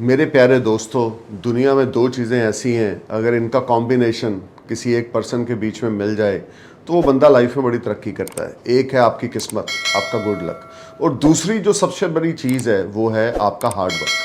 मेरे प्यारे दोस्तों, दुनिया में दो चीज़ें ऐसी हैं, अगर इनका कॉम्बिनेशन किसी एक पर्सन के बीच में मिल जाए तो वो बंदा लाइफ में बड़ी तरक्की करता है। एक है आपकी किस्मत, आपका गुड लक, और दूसरी जो सबसे बड़ी चीज़ है वो है आपका हार्ड वर्क।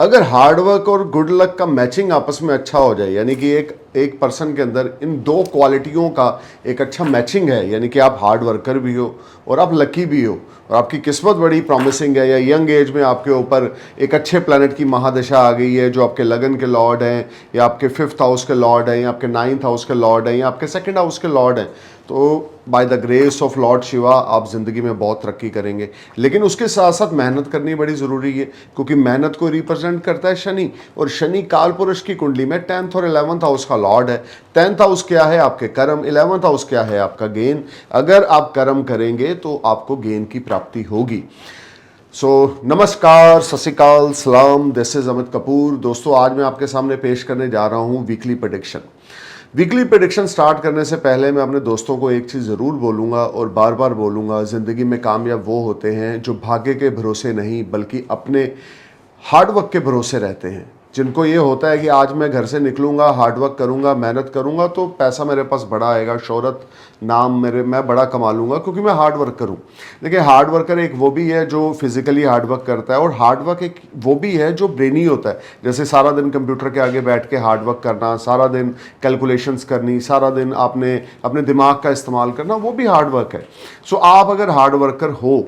अगर हार्ड वर्क और गुड लक का मैचिंग आपस में अच्छा हो जाए, यानी कि एक पर्सन के अंदर इन दो क्वालिटियों का एक अच्छा मैचिंग है, यानी कि आप हार्ड वर्कर भी हो और आप लकी भी हो और आपकी किस्मत बड़ी प्रॉमिसिंग है, या यंग एज में आपके ऊपर एक अच्छे प्लैनेट की महादशा आ गई है जो आपके लगन के लॉर्ड हैं, या आपके 5th हाउस के लॉर्ड हैं, या आपके 9th हाउस के लॉर्ड हैं, या आपके 2nd हाउस के लॉर्ड हैं, तो by the grace of Lord Shiva आप ज़िंदगी में बहुत तरक्की करेंगे। लेकिन उसके साथ साथ मेहनत करनी बड़ी ज़रूरी है, क्योंकि मेहनत को रिप्रेजेंट करता है शनि, और शनि काल पुरुष की कुंडली में 10th और 11th हाउस का लॉर्ड है। 10th हाउस क्या है? आपके कर्म। 11th हाउस क्या है? आपका गेन। अगर आप कर्म करेंगे तो आपको गेन की प्राप्ति होगी। नमस्कार, सत श्री अकाल, सलाम, दिस इज अमित कपूर। दोस्तों, आज मैं आपके सामने पेश करने जा रहा हूँ weekly prediction. Weekly prediction start करने से पहले मैं अपने दोस्तों को एक चीज़ ज़रूर बोलूँगा और बार बार बोलूँगा, ज़िंदगी में कामयाब वो होते हैं जो भाग्य के भरोसे नहीं बल्कि अपने हार्डवर्क के भरोसे रहते हैं। जिनको ये होता है कि आज मैं घर से निकलूँगा, हार्डवर्क करूँगा, मेहनत करूँगा तो पैसा मेरे पास बड़ा आएगा, शोहरत, नाम मैं बड़ा कमा लूँगा क्योंकि मैं हार्ड वर्क करूँ। देखिए, हार्ड वर्कर एक वो भी है जो फिजिकली हार्ड वर्क करता है, और हार्ड वर्क एक वो भी है जो ब्रेनी होता है। जैसे सारा दिन कंप्यूटर के आगे बैठ के हार्ड वर्क करना, सारा दिन कैलकुलेशंस करनी, सारा दिन आपने अपने दिमाग का इस्तेमाल करना, वो भी हार्ड वर्क है। आप अगर हार्ड वर्कर हो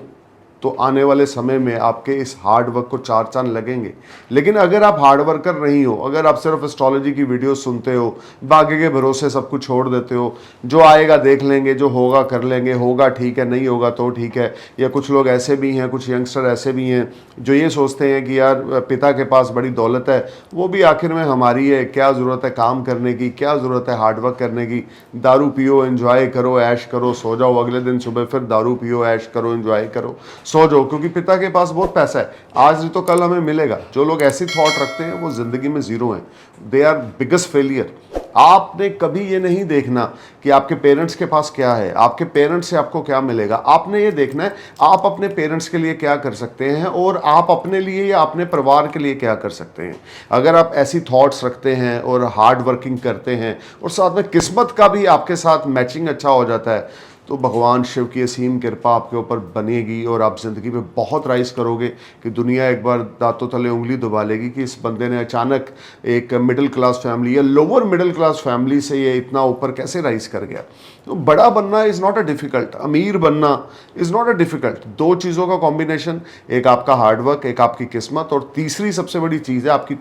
तो आने वाले समय में आपके इस हार्ड वर्क को 4 चांद लगेंगे। लेकिन अगर आप हार्ड वर्कर नहीं हो, अगर आप सिर्फ एस्ट्रोलॉजी की वीडियो सुनते हो, भाग्य के भरोसे सब कुछ छोड़ देते हो, जो आएगा देख लेंगे, जो होगा कर लेंगे, होगा ठीक है, नहीं होगा तो ठीक है, या कुछ लोग ऐसे भी हैं, कुछ यंगस्टर ऐसे भी हैं जो ये सोचते हैं कि यार पिता के पास बड़ी दौलत है, वो भी आखिर में हमारी है, क्या ज़रूरत है काम करने की, क्या ज़रूरत है हार्ड वर्क करने की। दारू पियो, एंजॉय करो, ऐश करो, सो जाओ, अगले दिन सुबह फिर दारू पियो, ऐश करो, एंजॉय करो, सो जाओ, क्योंकि पिता के पास बहुत पैसा है, आज नहीं तो कल हमें मिलेगा। जो लोग ऐसी थॉट रखते हैं वो जिंदगी में जीरो हैं, दे आर बिगेस्ट फेलियर। आपने कभी ये नहीं देखना कि आपके पेरेंट्स के पास क्या है, आपके पेरेंट्स से आपको क्या मिलेगा। आपने ये देखना है आप अपने पेरेंट्स के लिए क्या कर सकते हैं और आप अपने लिए या अपने परिवार के लिए क्या कर सकते हैं। अगर आप ऐसी थॉट्स रखते हैं और हार्ड वर्किंग करते हैं और साथ में किस्मत का भी आपके साथ मैचिंग अच्छा हो जाता है, तो भगवान शिव की असीम कृपा आपके ऊपर बनेगी और आप ज़िंदगी में बहुत राइज करोगे कि दुनिया एक बार दांतों तले उंगली दबा लेगी कि इस बंदे ने अचानक एक मिडिल क्लास फैमिली या लोअर मिडिल क्लास फैमिली से ये इतना ऊपर कैसे राइज कर गया। तो बड़ा बनना इज़ नॉट अ डिफ़िकल्ट, अमीर बनना इज़ नॉट अ डिफ़िकल्ट। दो चीज़ों का कॉम्बिनेशन, एक आपका हार्डवर्क, एक आपकी किस्मत, और तीसरी सबसे बड़ी चीज़ है आपकी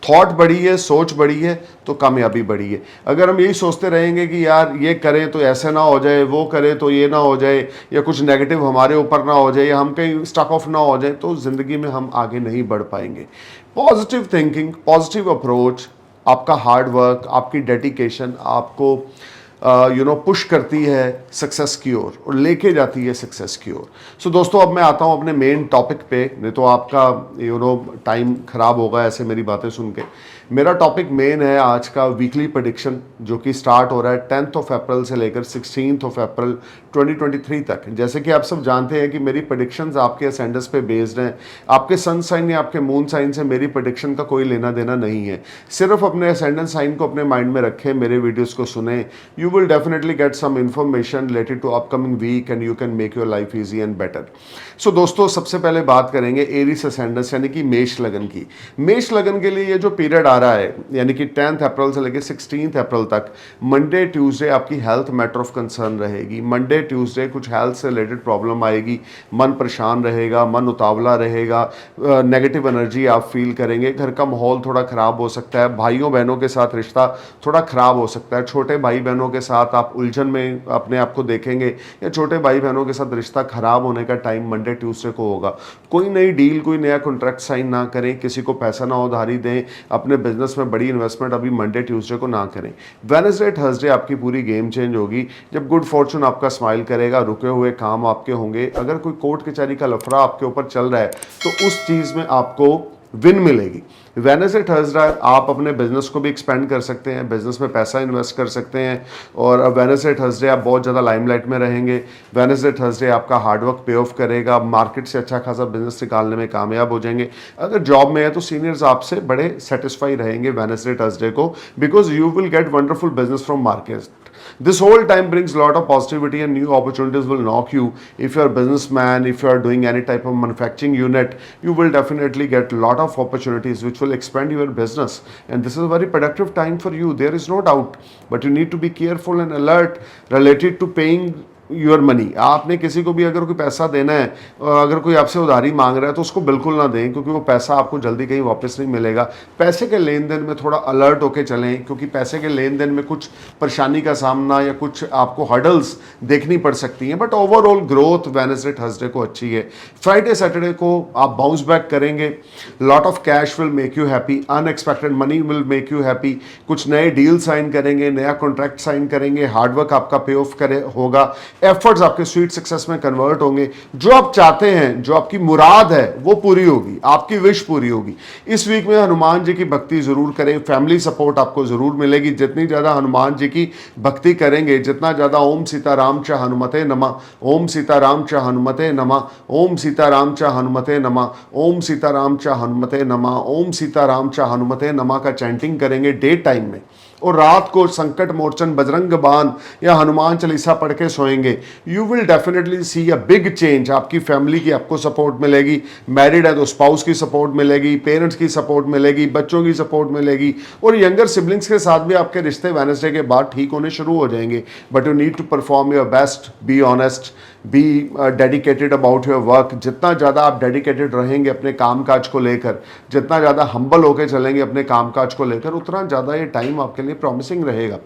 थॉट बड़ी है, सोच बड़ी है तो कामयाबी बड़ी है। अगर हम यही सोचते रहेंगे कि यार ये करें तो ऐसे ना हो जाए, वो करें तो ये ना हो जाए, या कुछ नेगेटिव हमारे ऊपर ना हो जाए, या हम कहीं स्टक ऑफ ना हो जाए, तो ज़िंदगी में हम आगे नहीं बढ़ पाएंगे। पॉजिटिव थिंकिंग, पॉजिटिव अप्रोच, आपका हार्ड वर्क, आपकी डेडिकेशन आपको पुश करती है सक्सेस की ओर और लेके जाती है सक्सेस की ओर। दोस्तों, अब मैं आता हूँ अपने मेन टॉपिक पे, नहीं तो आपका टाइम खराब होगा ऐसे मेरी बातें सुन के। मेरा टॉपिक मेन है आज का वीकली प्रेडिक्शन, जो कि स्टार्ट हो रहा है 10th अप्रैल से लेकर 16th अप्रैल 2023 तक। जैसे कि आप सब जानते हैं कि मेरी प्रेडिक्शंस आपके असेंडेंस पे बेस्ड हैं। आपके सन साइन या आपके मून साइन से मेरी प्रेडिक्शन का कोई लेना देना नहीं है। सिर्फ अपने असेंडेंस साइन को अपने माइंड में रखें, मेरे वीडियोस को सुने, you will definitely get some information related to upcoming week and you can make your life easy and better. दोस्तों, सबसे पहले बात करेंगे एरीज असेंडेंस यानी कि मेष लगन की। मेष लगन के लिए ये जो पीरियड आ रहा है, यानी कि 10th अप्रैल से लेकर 16th अप्रैल तक, मंडे ट्यूसडे आपकी हेल्थ मैटर ऑफ कंसर्न रहेगी। मंडे ट्यूसडे कुछ हेल्थ से रिलेटेड प्रॉब्लम आएगी, मन परेशान रहेगा, मन उतावला रहेगा, नेगेटिव एनर्जी आप फील करेंगे, घर का माहौल थोड़ा खराब हो सकता है, भाइयों बहनों के साथ रिश्ता थोड़ा खराब हो सकता है, छोटे भाई बहनों के साथ आप उलझन में अपने आप को देखेंगे, या छोटे भाई बहनों के साथ रिश्ता खराब होने का टाइम मंडे ट्यूसडे को होगा। कोई नई डील, कोई नया कॉन्ट्रैक्ट साइन ना करें, किसी को पैसा ना उधारी दें, अपने बिजनेस में बड़ी इन्वेस्टमेंट अभी मंडे ट्यूसडे को ना करें। वेडनेसडे थर्सडे आपकी पूरी गेम चेंज होगी, जब गुड फॉर्चून आपका स्माइल करेगा, रुके हुए काम आपके होंगे। अगर कोई कोर्ट कचहरी का लफड़ा आपके ऊपर चल रहा है तो उस चीज़ में आपको विन मिलेगी। वेडनेसडे थर्सडे आप अपने बिजनेस को भी एक्सपेंड कर सकते हैं, बिजनेस में पैसा इन्वेस्ट कर सकते हैं, और वेडनेसडे थर्सडे आप बहुत ज़्यादा लाइमलाइट में रहेंगे। वेडनेसडे थर्सडे आपका हार्डवर्क पे ऑफ करेगा, मार्केट से अच्छा खासा बिजनेस निकालने में कामयाब हो जाएंगे। अगर जॉब में है तो सीनियर्स आपसे बड़े सेटिस्फाई रहेंगे वेडनेसडे थर्सडे को, because you will gate wonderful business from market. This whole time brings a lot of positivity and new opportunities will knock you. If you're a businessman, if you're doing any type of manufacturing unit, you will definitely get a lot of opportunities which will expand your business. And this is a very productive time for you. There is no doubt. But you need to be careful and alert related to paying your money. आपने किसी को भी अगर कोई पैसा देना है, अगर कोई आपसे उधारी मांग रहा है तो उसको बिल्कुल ना दें, क्योंकि वो पैसा आपको जल्दी कहीं वापस नहीं मिलेगा। पैसे के लेन देन में थोड़ा अलर्ट होकर चलें, क्योंकि पैसे के लेन देन में कुछ परेशानी का सामना या कुछ आपको हर्डल्स देखनी पड़ सकती हैं। But overall growth Wednesday Thursday को अच्छी है। फ्राइडे सैटरडे को आप बाउंस बैक करेंगे। Lot of cash will make you happy, unexpected money will make you happy. कुछ नए डील साइन करेंगे, नया कॉन्ट्रैक्ट साइन करेंगे, हार्डवर्क आपका पे ऑफ करे होगा, एफर्ट्स आपके स्वीट सक्सेस में कन्वर्ट होंगे। जो आप चाहते हैं, जो आपकी मुराद है वो पूरी होगी, आपकी विश पूरी होगी। इस वीक में हनुमान जी की भक्ति जरूर करें, फैमिली सपोर्ट आपको जरूर मिलेगी। जितनी ज्यादा हनुमान जी की भक्ति करेंगे, जितना ज्यादा ओम सीताराम च हनुमते नमः, ओम सीताराम च हनुमते नमः, ओम सीताराम च हनुमते नमः, ओम सीताराम च हनुमते नमः, ओम सीताराम च हनुमते नमः का चैंटिंग करेंगे डे टाइम में, और रात को संकट मोचन बजरंग बाण या हनुमान चालीसा पढ़ के सोएंगे, you will definitely see a big change. आपकी फैमिली की आपको सपोर्ट मिलेगी, मैरिड है तो स्पाउस की सपोर्ट मिलेगी, पेरेंट्स की सपोर्ट मिलेगी, बच्चों की सपोर्ट मिलेगी, और यंगर सिबलिंग्स के साथ भी आपके रिश्ते वेडनेसडे के बाद ठीक होने शुरू हो जाएंगे। But you need to perform your best, be honest, be dedicated about your work. जितना ज़्यादा आप डेडिकेटेड रहेंगे अपने कामकाज को लेकर, जितना ज़्यादा हम्बल होकर चलेंगे अपने कामकाज को लेकर, उतना ज़्यादा ये टाइम आपके लिए प्रॉमिसिंग रहेगा।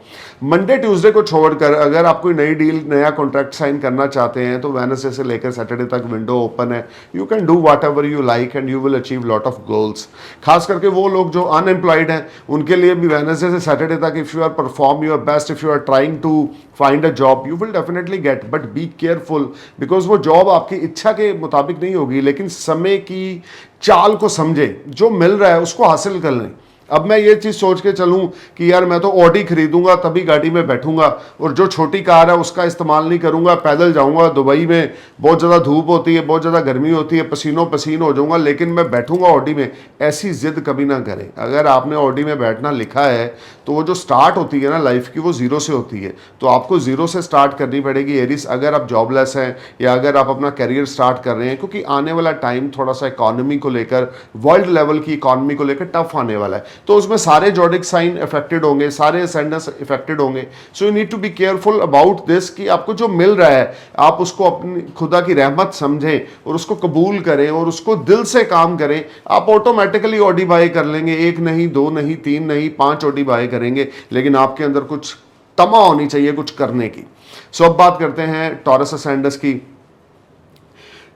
मंडे ट्यूसडे को छोड़कर अगर आप कोई नई डील, नया कॉन्ट्रैक्ट साइन करना चाहते हैं तो वेडनेसडे से लेकर सैटरडे तक विंडो ओपन है। You can do what ever you like and you will achieve lot of goals. खास करके वो लोग जो अनएम्प्लॉयड हैं उनके लिए भी वेडनेसडे से सैटरडे तक, if you are perform your best, if you are trying to find a job, you will definitely get, but be careful, because वो जॉब आपकी इच्छा के मुताबिक नहीं होगी। लेकिन समय की चाल को समझे, जो मिल रहा है उसको हासिल कर लें। अब मैं ये चीज़ सोच के चलूं कि यार मैं तो ऑडी खरीदूंगा तभी गाड़ी में बैठूंगा, और जो छोटी कार है उसका इस्तेमाल नहीं करूंगा, पैदल जाऊंगा, दुबई में बहुत ज़्यादा धूप होती है, बहुत ज़्यादा गर्मी होती है, पसीनों पसीन हो जाऊंगा, लेकिन मैं बैठूंगा ऑडी में। ऐसी जिद कभी ना करें। अगर आपने ऑडी में बैठना लिखा है तो वो जो स्टार्ट होती है ना लाइफ की, वो जीरो से होती है, तो आपको जीरो से स्टार्ट करनी पड़ेगी एरिस। अगर आप जॉबलेस हैं या अगर आप अपना करियर स्टार्ट कर रहे हैं, क्योंकि आने वाला टाइम थोड़ा सा इकॉनमी को लेकर, वर्ल्ड लेवल की इकॉनमी को लेकर टफ आने वाला है, तो उसमें सारे जॉडिक साइन इफेक्टेड होंगे, सारे असेंडेंट्स इफेक्टेड होंगे। So you need to be careful about this कि आपको जो मिल रहा है आप उसको अपनी खुदा की रहमत समझें और उसको कबूल करें और उसको दिल से काम करें। आप ऑटोमेटिकली ऑडी बाय कर लेंगे, एक नहीं, दो नहीं, तीन नहीं, 5 ऑडी बाय करेंगे, लेकिन आपके अंदर कुछ तमा होनी चाहिए कुछ करने की। सो अब बात करते हैं टॉरस असेंडेंट्स की।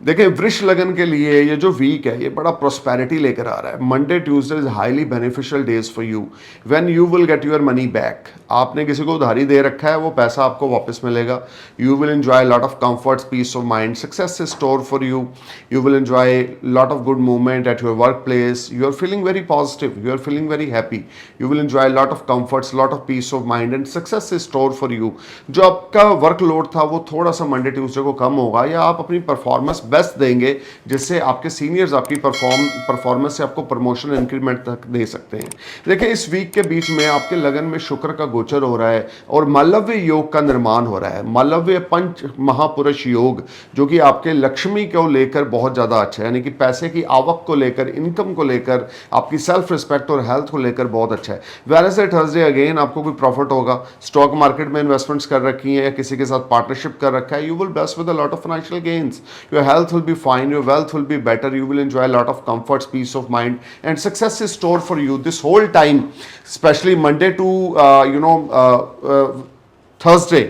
देखिए वृष लगन के लिए ये जो वीक है ये बड़ा प्रॉस्पेरिटी लेकर आ रहा है। Monday Tuesday is highly beneficial days for you when you will get your money back. आपने किसी को उधारी दे रखा है, वो पैसा आपको वापस मिलेगा। You will enjoy lot of comforts, peace of mind, success is store for you. You will enjoy lot of good movement at your work place. You are feeling very positive, you are feeling very happy. You will enjoy lot of comforts, lot of peace of mind and success is store for you. जो आपका workload था वो थोड़ा सा Monday Tuesday को कम होगा, या आप अपनी परफॉर्मेंस बेस्ट देंगे, जिससे आपके सीनियर्स आपकी परफॉर्मेंस से आपको प्रमोशन इंक्रीमेंट तक दे सकते हैं। देखिए इस वीक के बीच में आपके लगन में शुक्र का गोचर हो रहा है और मालव्य योग का निर्माण हो रहा है। मालव्य पंच महापुरुष योग जो कि आपके लक्ष्मी को लेकर बहुत ज्यादा अच्छा है, यानी कि पैसे की आवक को लेकर, इनकम को लेकर, आपकी सेल्फ रिस्पेक्ट और हेल्थ को लेकर बहुत अच्छा है। वेडनेसडे थर्सडे अगेन आपको कोई प्रॉफिट होगा। स्टॉक मार्केट में इन्वेस्टमेंट्स कर रखी हैं या किसी के साथ पार्टनरशिप कर रखा है, you will bless with a lot of financial gains. Your health will be fine, your wealth will be better, you will enjoy a lot of comforts, peace of mind, and success is stored for you this whole time, especially Monday to Thursday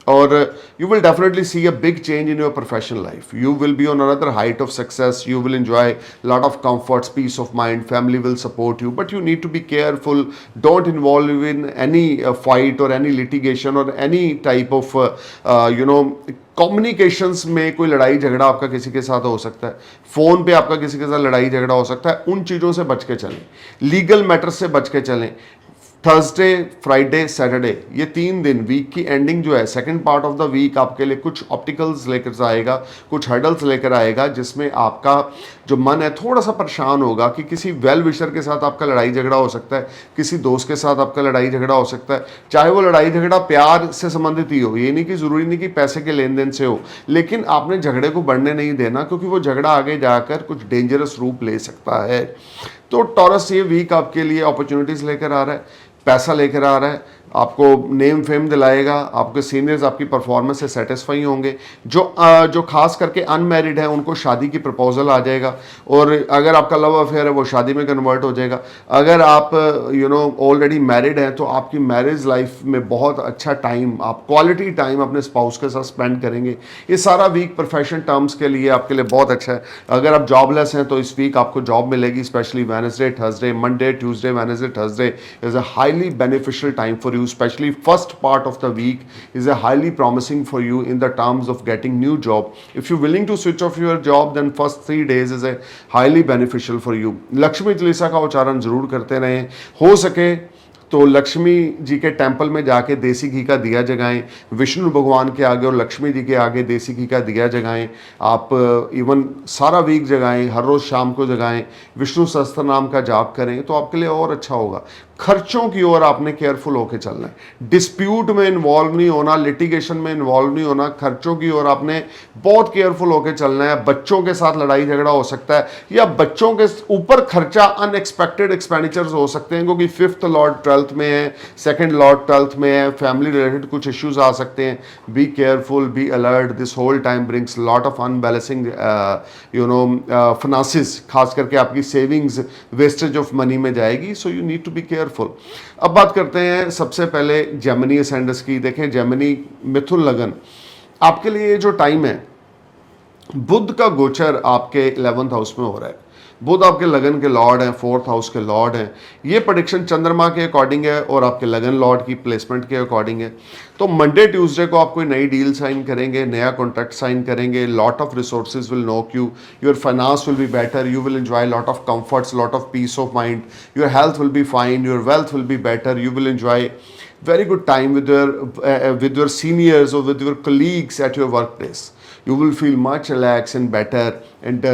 और you will definitely see a big change in your professional life. You will be on another height of success. You will enjoy a lot of comforts, peace of mind, family will support you, but you need to be careful. Don't involve in any fight or any litigation or any type of communications में कोई लड़ाई झगड़ा आपका किसी के साथ हो सकता है, फ़ोन पे आपका किसी के साथ लड़ाई झगड़ा हो सकता है। उन चीज़ों से बच के चलें, लीगल मैटर्स से बच के चलें। थर्सडे, फ्राइडे, सैटरडे, ये 3 दिन, वीक की एंडिंग जो है, second part of the week आपके लिए कुछ ऑप्टिकल्स लेकर आएगा, कुछ हर्डल्स लेकर आएगा, जिसमें आपका जो मन है थोड़ा सा परेशान होगा कि किसी वेल विशर के साथ आपका लड़ाई झगड़ा हो सकता है, किसी दोस्त के साथ आपका लड़ाई झगड़ा हो सकता है। चाहे वो लड़ाई झगड़ा प्यार से संबंधित ही हो, ये नहीं कि ज़रूरी नहीं कि पैसे के लेन देन से हो, लेकिन आपने झगड़े को बढ़ने नहीं देना, क्योंकि वो झगड़ा आगे जाकर कुछ डेंजरस रूप ले सकता है। तो टॉरस, ये वीक आपके लिए अपॉर्चुनिटीज़ लेकर आ रहा है, पैसा लेकर आ रहा है, आपको नेम फेम दिलाएगा, आपके सीनियर्स आपकी परफॉर्मेंस से सेटिस्फाई होंगे। जो खास करके अनमैरिड हैं उनको शादी की प्रपोजल आ जाएगा, और अगर आपका लव अफेयर है वो शादी में कन्वर्ट हो जाएगा। अगर आप ऑलरेडी मैरिड हैं तो आपकी मैरिज लाइफ में बहुत अच्छा टाइम, आप क्वालिटी टाइम अपने स्पाउस के साथ स्पेंड करेंगे। ये सारा वीक प्रोफेशन टर्म्स के लिए आपके लिए बहुत अच्छा है। अगर आप जॉबलेस हैं तो इस वीक आपको जॉब मिलेगी, specially Wednesday, Thursday, Monday, Tuesday, Wednesday, Thursday is a highly beneficial time for you, especially first part of the week is a highly promising for you in the terms of getting new job. If you're willing to switch off your job, then first 3 days is a highly beneficial for you. Lakshmi Chalisa का उच्चारण जरूर करते रहें, हो सके तो लक्ष्मी जी के temple में जाके देसी घी का दिया जगाएं, विष्णु भगवान के आगे और लक्ष्मी जी के आगे देसी घी का दिया जगाएं। आप इवन सारा वीक जगाएं, हर रोज़ शाम को जगाएं, विष्णु सहस्त्र नाम का जाप करें, तो आपके लिए और अच्छा होगा। खर्चों की ओर आपने केयरफुल होकर चलना है, डिस्प्यूट में इन्वॉल्व नहीं होना, लिटिगेशन में इन्वॉल्व नहीं होना, खर्चों की ओर आपने बहुत केयरफुल होकर चलना है। बच्चों के साथ लड़ाई झगड़ा हो सकता है, या बच्चों के ऊपर खर्चा, अनएक्सपेक्टेड एक्सपेंडिचर्स हो सकते हैं, क्योंकि 5th लॉर्ड 12th में है, 2nd लॉर्ड 12th में है, फैमिली रिलेटेड कुछ इश्यूज आ सकते हैं। Be careful, be alert, this whole time brings lot of unbalancing finances, खास करके आपकी सेविंग्स वेस्टेज ऑफ मनी में जाएगी, so you need to be careful. अब बात करते हैं सबसे पहले जेमिनी असेंडेंस की। देखें, जेमिनी मिथुन लगन, आपके लिए जो टाइम है, बुध का गोचर आपके 11th हाउस में हो रहा है। बुध आपके लगन के लॉर्ड हैं, 4th हाउस के लॉर्ड हैं। ये प्रेडिक्शन चंद्रमा के अकॉर्डिंग है और आपके लगन लॉर्ड की प्लेसमेंट के अकॉर्डिंग है। तो मंडे ट्यूसडे को आप कोई नई डील साइन करेंगे, नया कॉन्ट्रैक्ट साइन करेंगे, lot of resources will knock you, your finance will be better, you will enjoy lot of comforts, lot of peace of mind, your health will be fine, your wealth will be better, you will enjoy very good time with your seniors or with your colleagues at your workplace. You will feel much relaxed and better. And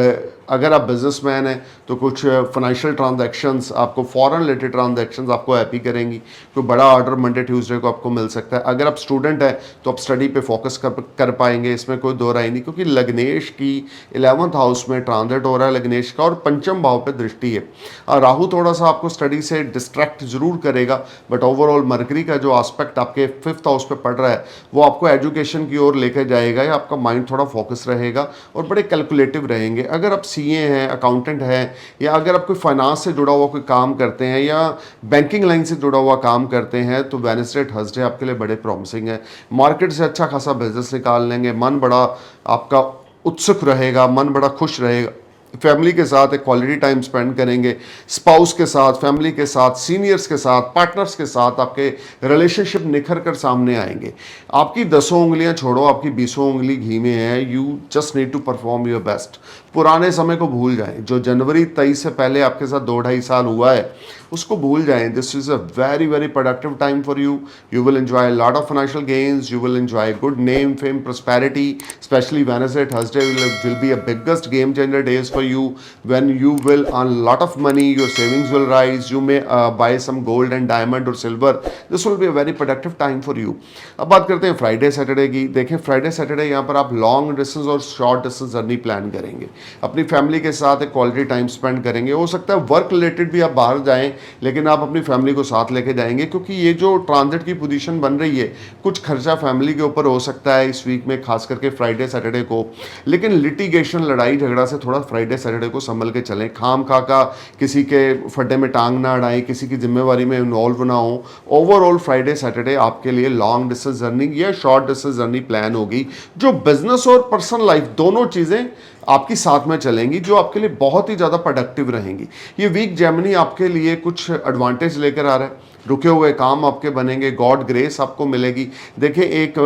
अगर आप businessman हैं तो कुछ financial transactions, आपको foreign related transactions आपको happy करेंगी। कोई बड़ा ऑर्डर मंडे ट्यूसडे को आपको मिल सकता है। अगर आप स्टूडेंट हैं तो आप स्टडी पे फोकस कर पाएंगे, इसमें कोई दो राय नहीं, क्योंकि लग्नेश की 11th हाउस में ट्रांजिट हो रहा है लग्नेश का, और पंचम भाव पे दृष्टि है। राहु थोड़ा सा आपको स्टडी से डिस्ट्रैक्ट जरूर करेगा, बट ओवरऑल मरकरी का जो एस्पेक्ट आपके 5th हाउस पे पड़ रहा है वो आपको एजुकेशन की ओर लेकर जाएगा, या आपका माइंड थोड़ा फोकस रहेगा और बड़े कैलकुलेटिव रहेंगे। अगर आप सीए हैं, अकाउंटेंट हैं, या अगर आप कोई फाइनेंस से जुड़ा हुआ कोई काम करते हैं या बैंकिंग लाइन से जुड़ा हुआ काम करते हैं, तो वेडनेसडे थर्सडे आपके लिए बड़े प्रॉमिसिंग है। मार्केट से अच्छा खासा बिजनेस निकाल लेंगे, मन बड़ा आपका उत्सुक रहेगा, मन बड़ा खुश रहेगा। फैमिली के साथ एक क्वालिटी टाइम स्पेंड करेंगे, स्पाउस के साथ, फैमिली के साथ, सीनियर्स के साथ, पार्टनर्स के साथ आपके रिलेशनशिप निखर कर सामने आएंगे। आपकी 10 उंगलियां छोड़ो, आपकी 20 उंगली घी में है। You just need to perform your best. पुराने समय को भूल जाएं, जो जनवरी 23 से पहले आपके साथ 2-2.5 साल हुआ है उसको भूल जाएं। This is a very very productive time for you. You will enjoy lot of financial gains, you will enjoy good name, fame, prosperity, especially Wednesday, Thursday will be a biggest game changer days for you, when you will earn lot of money, your savings will rise, you may buy some gold and diamond or silver. This will be a very productive time for you. अब बात करते हैं Friday Saturday की। देखें, Friday Saturday यहाँ पर आप long distance और शॉर्ट डिस्टेंस जर्नी प्लान करेंगे, अपनी फैमिली के साथ एक क्वालिटी टाइम स्पेंड करेंगे। हो सकता है वर्क रिलेटेड भी आप बाहर जाएं, लेकिन आप अपनी फैमिली को साथ लेके जाएंगे, क्योंकि ये जो ट्रांजिट की पोजीशन बन रही है, कुछ खर्चा फैमिली के ऊपर हो सकता है इस वीक में, खास करके फ्राइडे सैटरडे को। लेकिन लिटिगेशन, लड़ाई झगड़ा से थोड़ा फ्राइडे फ्राइडे सैटरडे को संभल के चलें, खाम खा का किसी के फड्डे में टांग ना अड़ाएं, किसी की जिम्मेवारी में इन्वॉल्व ना हो। ओवरऑल फ्राइडे सैटरडे आपके लिए लॉन्ग डिस्टेंस जर्नी या शॉर्ट डिस्टेंस जर्नी प्लान होगी, जो बिजनेस और पर्सनल लाइफ दोनों चीज़ें आपकी साथ में चलेंगी, जो आपके लिए बहुत ही ज़्यादा प्रोडक्टिव रहेंगी। ये वीक जेमिनी आपके लिए कुछ एडवांटेज लेकर आ रहा है, रुके हुए काम आपके बनेंगे, गॉड ग्रेस आपको मिलेगी। देखिए, एक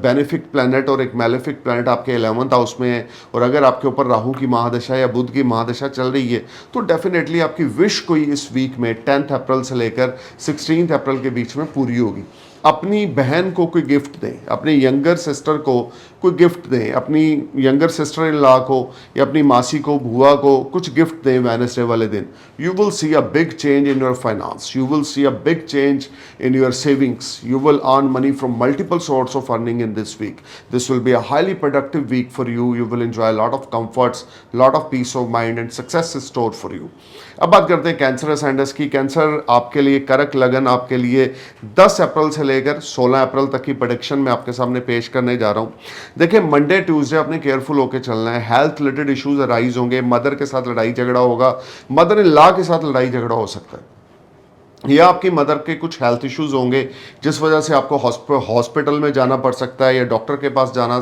बेनिफिक प्लैनेट और एक मैलेफिक प्लैनेट आपके 11th हाउस में है, और अगर आपके ऊपर राहु की महादशा या बुध की महादशा चल रही है तो डेफिनेटली आपकी विश कोई इस वीक में 10 अप्रैल से लेकर 16 अप्रैल के बीच में पूरी होगी। अपनी बहन को कोई गिफ्ट दें, अपनी यंगर सिस्टर को कोई गिफ्ट दें, अपनी यंगर सिस्टर इन लॉ को या अपनी मासी को, बुआ को कुछ गिफ्ट दें वेडनेसडे वाले दिन। You will see a big change in your finance, you will see a big change in your savings, you will earn money from multiple sources of earning in this week. This will be a highly productive week for you. You will enjoy a lot of comforts, lot of peace of mind and success is stored for you. अब बात करते हैं cancer ascendants की। Cancer आपके लिए करक लगन आपके लिए 10 अप्रैल से लेकर 16 अप्रैल तक की प्रेडिक्शन मैं आपके सामने पेश करने जा रहा हूँ। देखिए, मंडे ट्यूसडे अपने केयरफुल होकर चलना है। हेल्थ रिलेटेड इश्यूज अराइज होंगे, मदर के साथ लड़ाई झगड़ा होगा, मदर इन लॉ के साथ लड़ाई झगड़ा हो सकता है, या आपकी मदर के कुछ हेल्थ इश्यूज होंगे जिस वजह से आपको हॉस्पिटल में जाना पड़ सकता है या डॉक्टर के पास जाना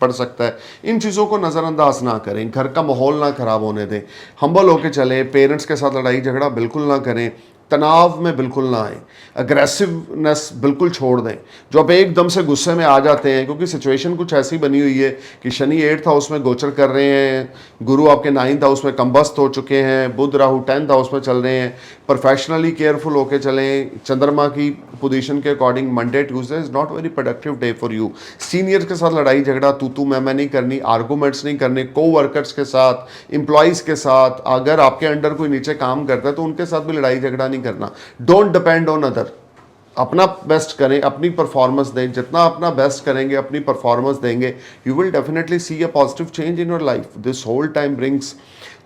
पड़ सकता है। इन चीज़ों को नज़रअंदाज ना करें, घर का माहौल ना खराब होने दें, हम्बल होके चलें, पेरेंट्स के साथ लड़ाई झगड़ा बिल्कुल ना करें, तनाव में बिल्कुल ना आए, अग्रेसिवनेस बिल्कुल छोड़ दें। जो आप एकदम से गुस्से में आ जाते हैं, क्योंकि सिचुएशन कुछ ऐसी बनी हुई है कि शनि 8th हाउस में गोचर कर रहे हैं, गुरु आपके 9th हाउस में कम्बस्त हो चुके हैं, बुध राहु 10th हाउस में चल रहे हैं। प्रोफेशनली केयरफुल होके चलें। चंद्रमा की पोजीशन के according Monday Tuesday is not very productive day for you. Senior के साथ लड़ाई झगड़ा, तू मैं नहीं करनी, आर्गूमेंट्स नहीं करने, को वर्कर्स के साथ, एम्प्लॉयज़ के साथ, अगर आपके अंडर कोई नीचे काम करता है तो उनके साथ भी लड़ाई झगड़ा नहीं करना। डोंट डिपेंड ऑन अदर, अपना बेस्ट करें, अपनी परफॉर्मेंस दें। जितना अपना बेस्ट करेंगे, अपनी परफॉर्मेंस देंगे, you will definitely see a positive change in your life. This whole time brings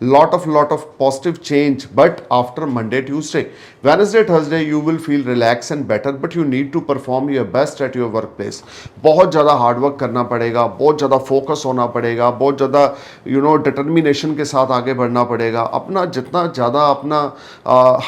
lot of positive change, but after Monday Tuesday, Wednesday Thursday you will feel relaxed and better, but you need to perform your best at your workplace. बहुत ज़्यादा hard work करना पड़ेगा, बहुत ज़्यादा focus होना पड़ेगा, बहुत ज़्यादा डिटर्मिनेशन के साथ आगे बढ़ना पड़ेगा। अपना जितना ज़्यादा अपना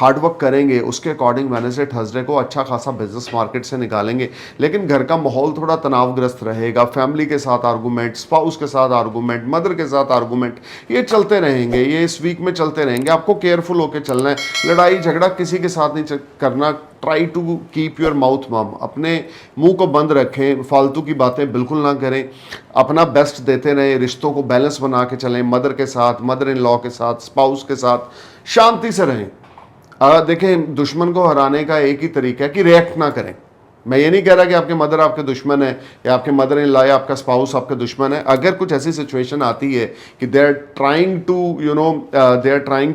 हार्ड वर्क करेंगे उसके अकॉर्डिंग वेडनेसडे थर्सडे को अच्छा खासा बिजनेस मार्केट से निकालेंगे। लेकिन घर का माहौल थोड़ा तनावग्रस्त रहेगा, फैमिली के साथ आर्गूमेंट, स्पाउस के साथ आर्गूमेंट, मदर के साथ आर्गूमेंट, ये चलते रहेंगे, ये इस वीक में चलते रहेंगे। आपको केयरफुल होकर चलना है, लड़ाई झगड़ा किसी के साथ नहीं करना। Try to keep your mouth mum, अपने मुंह को बंद रखें, फालतू की बातें बिल्कुल ना करें, अपना बेस्ट देते रहें, रिश्तों को बैलेंस बना के चलें, मदर के साथ, मदर इन लॉ के साथ, स्पाउस के साथ शांति से रहें। देखें, दुश्मन को हराने का एक ही तरीका है कि रिएक्ट ना करें। मैं ये नहीं कह रहा कि आपके मदर आपके दुश्मन है या आपके मदर इन लॉ या आपका स्पाउस आपका दुश्मन है। अगर कुछ ऐसी सिचुएशन आती है कि दे आर ट्राइंग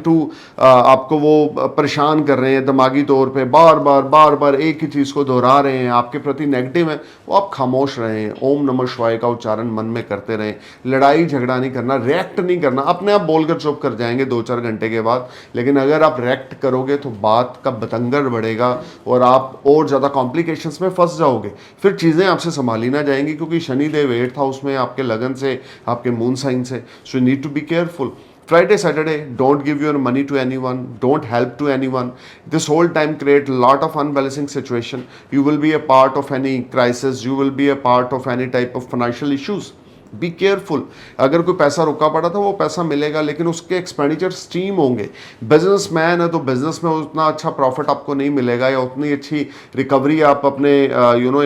टू आपको वो परेशान कर रहे हैं दिमागी तौर पे, बार बार एक ही चीज़ को दोहरा रहे हैं, आपके प्रति नेगेटिव है, वो आप खामोश रहें, ओम नमः शिवाय का उच्चारण मन में करते रहें। लड़ाई झगड़ा नहीं करना, रिएक्ट नहीं करना। अपने आप बोलकर चुप कर जाएंगे 2-4 घंटे के बाद, लेकिन अगर आप रिएक्ट करोगे तो बात का बतंगड़ बढ़ेगा और आप और ज़्यादा कॉम्प्लिकेशंस में फंस जाओगे। फिर चीज़ें आपसे संभाली ना जाएंगी, क्योंकि शनिदेव 8th हाउस में आपके लगन से, आपके मून साइन से। So you need to be careful. Friday, Saturday, don't give your money to anyone, don't help to anyone. This whole time create a lot of unbalancing situation. You will be a part of any crisis, you will be a part of any type of financial issues. Be careful. अगर कोई पैसा रुका पड़ा था वो पैसा मिलेगा, लेकिन उसके एक्सपेंडिचर स्टीम होंगे। बिजनेसमैन है तो बिजनेस में उतना अच्छा प्रॉफिट आपको नहीं मिलेगा या उतनी अच्छी रिकवरी आप अपने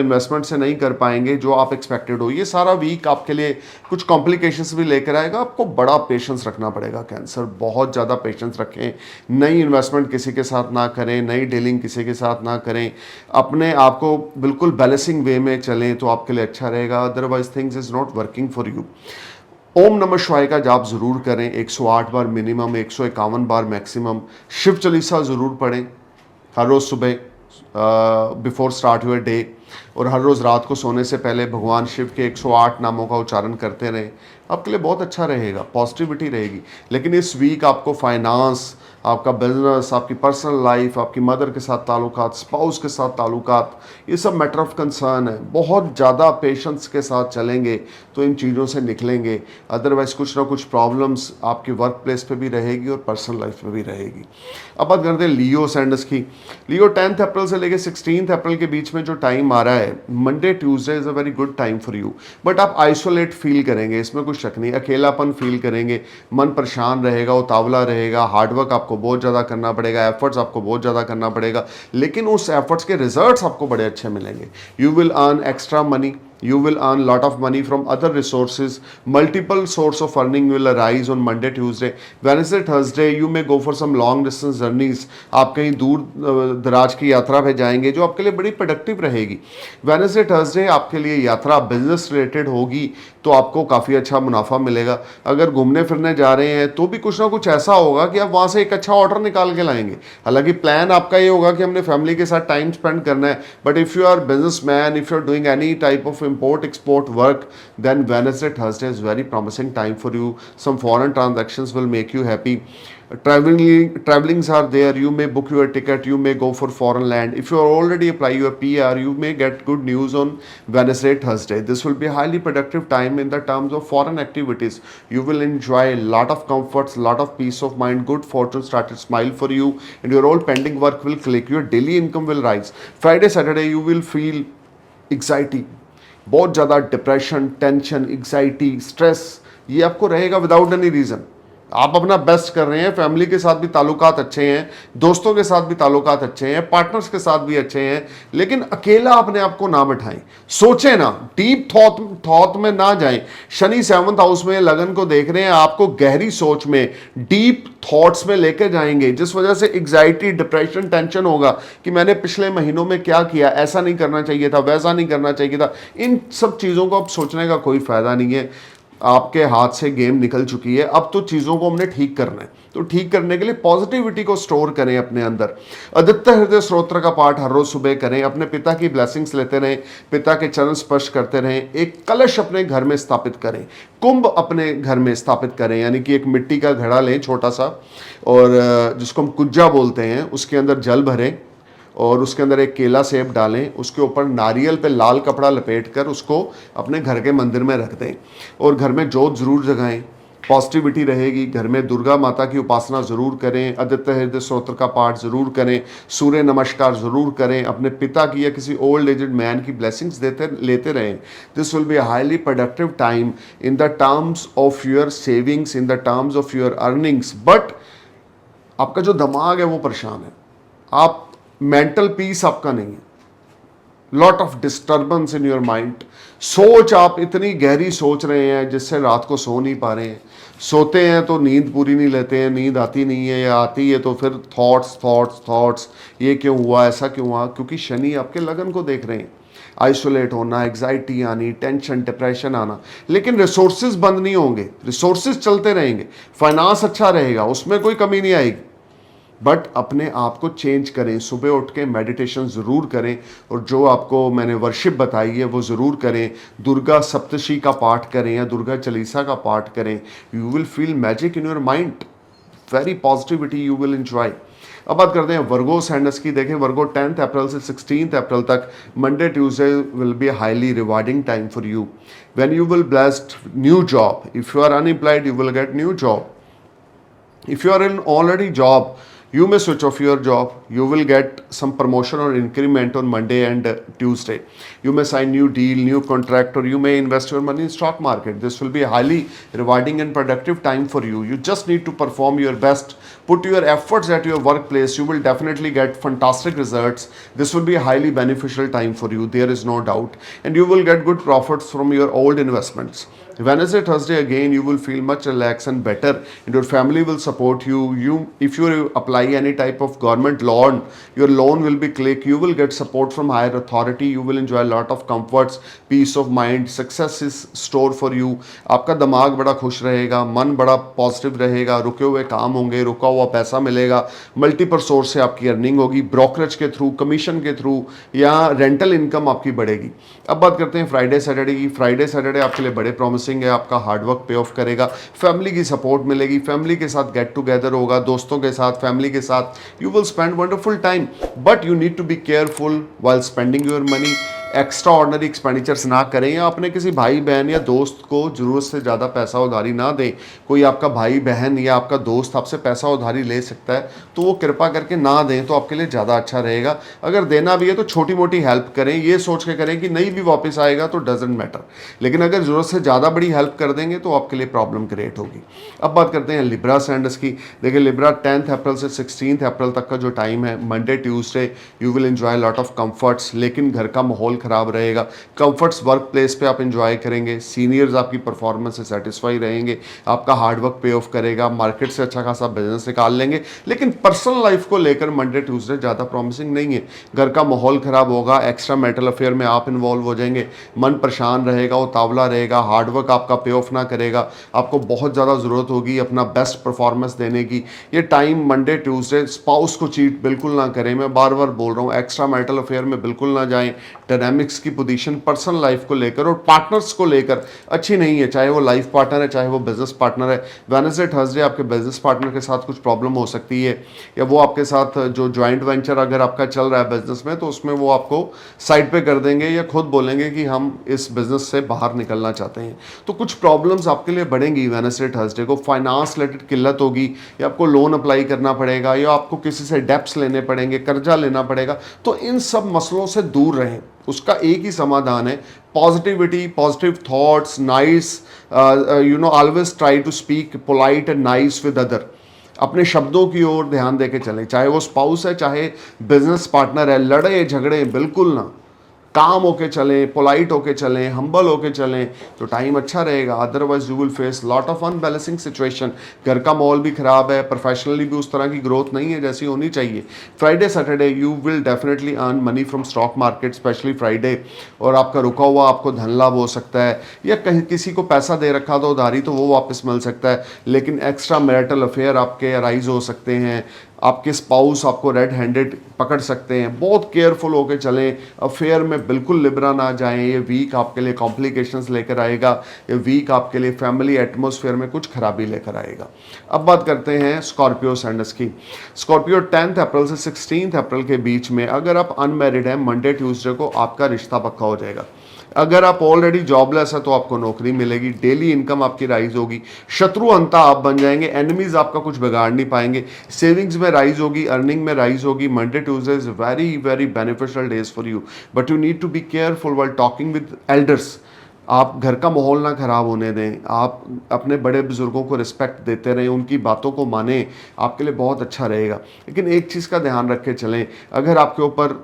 इन्वेस्टमेंट से नहीं कर पाएंगे जो आप एक्सपेक्टेड हो। ये सारा वीक आपके लिए कुछ कॉम्प्लिकेशंस भी लेकर आएगा। आपको बड़ा पेशेंस रखना पड़ेगा कैंसर, बहुत ज़्यादा पेशेंस रखें। नई इन्वेस्टमेंट किसी के साथ ना करें, नई डीलिंग किसी के साथ ना करें, अपने आप को बिल्कुल बैलेंसिंग वे में चलें तो आपके लिए अच्छा रहेगा। Otherwise things is not working for you. ओम नमः शिवाय का जाप जरूर करें, 108 बार मिनिमम, 151 बार मैक्सिमम। शिव चालीसा जरूर पढ़ें हर रोज़ सुबह बिफोर स्टार्ट योर डे, और हर रोज़ रात को सोने से पहले भगवान शिव के 108 नामों का उच्चारण करते रहें। आपके लिए बहुत अच्छा रहेगा, पॉजिटिविटी रहेगी। लेकिन इस वीक आपको फाइनेंस, आपका बिजनेस, आपकी पर्सनल लाइफ, आपकी मदर के साथ ताल्लुकात, स्पाउस के साथ ताल्लुकात, ये सब मैटर ऑफ कंसर्न है। बहुत ज़्यादा पेशेंस के साथ चलेंगे तो इन चीज़ों से निकलेंगे, अदरवाइज कुछ ना कुछ प्रॉब्लम्स आपकी वर्क प्लेस पे भी रहेगी और पर्सनल लाइफ में भी रहेगी। अब बात करते हैं लियो सैंडस की। लियो 10 अप्रैल से लेकर 16 अप्रैल के बीच में जो टाइम आ रहा है, Monday Tuesday is a very good time for you, but आप आइसोलेट फील करेंगे, इसमें कुछ शक नहीं, अकेलापन फील करेंगे, मन परेशान रहेगा, उतावला रहेगा, हार्डवर्क आपको बहुत ज़्यादा करना पड़ेगा, एफर्ट्स आपको बहुत ज़्यादा करना पड़ेगा, लेकिन उस एफर्ट्स के रिजल्ट्स आपको बड़े अच्छे मिलेंगे। You will earn extra money, you will earn lot of money from other resources, multiple source of earning will arise on Monday, Tuesday, Wednesday, Thursday you may go for some long distance journeys, आप कहीं दूर दराज की यात्रा पे जाएंगे जो आपके लिए बड़ी प्रोडक्टिव रहेगी। Wednesday, Thursday आपके लिए यात्रा बिजनेस रिलेटेड होगी तो आपको काफ़ी अच्छा मुनाफा मिलेगा। अगर घूमने फिरने जा रहे हैं तो भी कुछ ना कुछ ऐसा होगा कि आप वहाँ से एक अच्छा ऑर्डर निकाल के लाएंगे। हालांकि प्लान आपका ये होगा कि हमने फैमिली के साथ टाइम स्पेंड करना है, but if you are business man, if you are doing any type of import export work, then Wednesday Thursday is very promising time for you. Some foreign transactions will make you happy. Travelings are there, you may book your ticket, you may go for foreign land. If you are already apply your PR, you may get good news on Wednesday Thursday. This will be a highly productive time in the terms of foreign activities. You will enjoy a lot of comforts, lot of peace of mind, good fortune started smile for you, and your all pending work will click, your daily income will rise. Friday Saturday you will feel anxiety, बहुत ज़्यादा depression, tension, anxiety, stress, ये आपको रहेगा without any reason. आप अपना best कर रहे हैं, फैमिली के साथ भी ताल्लुकात अच्छे हैं, दोस्तों के साथ भी ताल्लुकात अच्छे हैं, पार्टनर्स के साथ भी अच्छे हैं, लेकिन अकेला अपने आप को ना बिठाएं, सोचें ना, डीप थॉट में ना जाएं। शनि 7th हाउस में लगन को देख रहे हैं, आपको गहरी सोच में, डीप थॉट्स में लेकर जाएंगे, जिस वजह से एग्जाइटी, डिप्रेशन, टेंशन होगा कि मैंने पिछले महीनों में क्या किया, ऐसा नहीं करना चाहिए था, वैसा नहीं करना चाहिए था। इन सब चीज़ों को अब सोचने का कोई फायदा नहीं है, आपके हाथ से गेम निकल चुकी है। अब तो चीज़ों को हमने ठीक करना है, तो ठीक करने के लिए पॉजिटिविटी को स्टोर करें अपने अंदर। आदित्य हृदय स्तोत्र का पाठ हर रोज सुबह करें, अपने पिता की ब्लेसिंग्स लेते रहें, पिता के चरण स्पर्श करते रहें, एक कलश अपने घर में स्थापित करें, कुंभ अपने घर में स्थापित करें, यानी कि एक मिट्टी का घड़ा लें छोटा सा, और जिसको हम कुज्जा बोलते हैं, उसके अंदर जल भरें और उसके अंदर एक केला सेब डालें, उसके ऊपर नारियल पे लाल कपड़ा लपेटकर उसको अपने घर के मंदिर में रख दें और घर में जोत ज़रूर जगाएं। पॉजिटिविटी रहेगी। घर में दुर्गा माता की उपासना ज़रूर करें, आदित्य हृदय स्तोत्र का पाठ ज़रूर करें, सूर्य नमस्कार ज़रूर करें, अपने पिता की या किसी ओल्ड एजड मैन की ब्लेसिंग्स लेते रहें। This will be a highly productive time in the terms of your savings, in the terms of your earnings. But आपका जो दिमाग है वो परेशान है, आप मेंटल पीस आपका नहीं है, lot of disturbance in your mind. सोच आप इतनी गहरी सोच रहे हैं जिससे रात को सो नहीं पा रहे हैं, सोते हैं तो नींद पूरी नहीं लेते हैं, नींद आती नहीं है, या आती है तो फिर थॉट्स, ये क्यों हुआ, ऐसा क्यों हुआ, क्योंकि शनि आपके लगन को देख रहे हैं। आइसोलेट होना, एग्जाइटी आनी, टेंशन, डिप्रेशन आना, लेकिन रिसोर्सेज बंद नहीं होंगे, रिसोर्सेज चलते रहेंगे, फाइनेंस अच्छा रहेगा, उसमें कोई कमी नहीं आएगी। बट अपने आप को चेंज करें, सुबह उठ के मेडिटेशन ज़रूर करें, और जो आपको मैंने वर्शिप बताई है वो ज़रूर करें। दुर्गा सप्तशी का पाठ करें या दुर्गा चालीसा का पाठ करें। You will feel magic in your mind, very positivity you will enjoy. अब बात करते हैं वर्गो सैंडस की। देखें, वर्गो 10 अप्रैल से 16 अप्रैल तक Monday Tuesday will be highly rewarding time for you, when you will blessed new job. If you are unemployed you will get new job, if you are in already job you may switch off your job, you will get some promotion or increment on Monday and Tuesday. You may sign new deal, new contract, or you may invest your money in stock market. This will be a highly rewarding and productive time for you. You just need to perform your best, put your efforts at your workplace, you will definitely get fantastic results. This will be a highly beneficial time for you, there is no doubt, and you will get good profits from your old investments. Wednesday, Thursday again you will feel much relaxed and better, and your family will support you. If you apply any type of government loan, your loan will be click, you will get support from higher authority, you will enjoy a lot of comforts, peace of mind, success is store for you. आपका दिमाग बड़ा खुश रहेगा, मन बड़ा positive रहेगा, रुके हुए काम होंगे, रुका हुआ पैसा मिलेगा, मल्टीपल सोर्स से आपकी अर्निंग होगी, ब्रोकरेज के थ्रू, कमीशन के थ्रू या रेंटल इनकम आपकी बढ़ेगी। अब बात करते हैं फ्राइडे सैटरडे की। फ्राइडे सैटरडे आपके लिए बड़े प्रॉमिसिंग है, आपका हार्डवर्क पे ऑफ करेगा, फैमिली की सपोर्ट मिलेगी, फैमिली के साथ गेट टुगेदर होगा, दोस्तों के साथ, फैमिली के साथ, you will spend wonderful time, but you need to be careful while spending your money. Extra ordinary expenditures ना करें या अपने किसी भाई बहन या दोस्त को ज़रूरत से ज़्यादा पैसा उधारी ना दें। कोई आपका भाई बहन या आपका दोस्त आपसे पैसा उधारी ले सकता है तो वो कृपा करके ना दें, तो आपके लिए ज़्यादा अच्छा रहेगा। अगर देना भी है तो छोटी मोटी हेल्प करें, ये सोच के करें कि नहीं भी वापस आएगा तो डजेंट मैटर, लेकिन अगर ज़रूरत से ज़्यादा बड़ी हेल्प कर देंगे तो आपके लिए प्रॉब्लम क्रिएट होगी। अब बात करते हैं लिब्रा सैंडस की। देखिए लिब्रा 10 अप्रैल से 16 अप्रैल तक का जो टाइम है, Monday Tuesday you will enjoy lot of comforts, लेकिन घर का माहौल खराब रहेगा। कंफर्ट्स वर्क प्लेस पे आप एंजॉय करेंगे, सीनियर्स आपकी परफॉर्मेंस से सेटिस्फाई रहेंगे, आपका हार्डवर्क पे ऑफ करेगा, मार्केट से अच्छा खासा बिजनेस निकाल लेंगे, लेकिन पर्सनल लाइफ को लेकर मंडे ट्यूसडे ज़्यादा प्रॉमिसिंग नहीं है। घर का माहौल खराब होगा, एक्स्ट्रा मैरिटल अफेयर में आप इन्वॉल्व हो जाएंगे, मन परेशान रहेगा, उतावला रहेगा, हार्डवर्क आपका पे ऑफ ना करेगा, आपको बहुत ज़्यादा ज़रूरत होगी अपना बेस्ट परफॉर्मेंस देने की। ये टाइम मंडे ट्यूसडे स्पाउस को चीट बिल्कुल ना करें, मैं बार बार बोल रहा हूँ, एक्स्ट्रा मैरिटल अफेयर में बिल्कुल ना जाएं। डायनामिक्स की पोजीशन पर्सनल लाइफ को लेकर और पार्टनर्स को लेकर अच्छी नहीं है, चाहे वो लाइफ पार्टनर है चाहे वो बिजनेस पार्टनर है। वेडनेसडे थर्सडे आपके बिजनेस पार्टनर के साथ कुछ प्रॉब्लम हो सकती है, या वो आपके साथ जो जॉइंट वेंचर अगर आपका चल रहा है बिजनेस में तो उसमें वो आपको साइड पे कर देंगे या खुद बोलेंगे कि हम इस बिजनेस से बाहर निकलना चाहते हैं। तो कुछ प्रॉब्लम्स आपके लिए बढ़ेंगी वेडनेसडे थर्सडे को। फाइनेंस रिलेटेड किल्लत होगी, या आपको लोन अप्लाई करना पड़ेगा, या आपको किसी से डेप्स लेने पड़ेंगे, कर्जा लेना पड़ेगा। तो इन सब मसलों से दूर रहें, उसका एक ही समाधान है, positivity, positive thoughts, nice, always try to speak polite and nice with other. अपने शब्दों की ओर ध्यान देके चलें, चाहे वो स्पाउस है चाहे बिजनेस पार्टनर है, लड़े झगड़े बिल्कुल ना, काम होके चलें, पोलाइट होके चलें, हम्बल होके चलें, तो टाइम अच्छा रहेगा। Otherwise you will face lot of unbalancing situation. घर का माहौल भी खराब है, प्रोफेशनली भी उस तरह की ग्रोथ नहीं है जैसी होनी चाहिए। Friday Saturday you will definitely earn money from stock market, specially Friday, और आपका रुका हुआ आपको धन लाभ हो सकता है, या कहीं किसी को पैसा दे रखा था उधारी तो वो वापस मिल सकता है, लेकिन एक्स्ट्रा मैरिटल अफेयर आपके अराइज हो सकते हैं, आपके स्पाउस आपको रेड हैंडेड पकड़ सकते हैं। बहुत केयरफुल होकर चलें, अफेयर में बिल्कुल लिबरा ना जाएं। ये वीक आपके लिए कॉम्प्लिकेशंस लेकर आएगा, ये वीक आपके लिए फैमिली एटमॉस्फेयर में कुछ खराबी लेकर आएगा। अब बात करते हैं स्कॉर्पियो सैंडस की। स्कॉर्पियो 10 अप्रैल से 16 अप्रैल के बीच में अगर आप अनमैरिड हैं, मंडे ट्यूसडे को आपका रिश्ता पक्का हो जाएगा। अगर आप ऑलरेडी जॉबलेस है तो आपको नौकरी मिलेगी, डेली इनकम आपकी राइज होगी, शत्रु अंता आप बन जाएंगे, एनिमीज आपका कुछ बिगाड़ नहीं पाएंगे, सेविंग्स में राइज होगी, अर्निंग में राइज होगी। Monday Tuesday is very very beneficial days for you, but you need to be careful while talking with elders. आप घर का माहौल ना खराब होने दें, आप अपने बड़े बुजुर्गों को रिस्पेक्ट देते रहें, उनकी बातों को मानें, आपके लिए बहुत अच्छा रहेगा। लेकिन एक चीज़ का ध्यान रख के चलें, अगर आपके ऊपर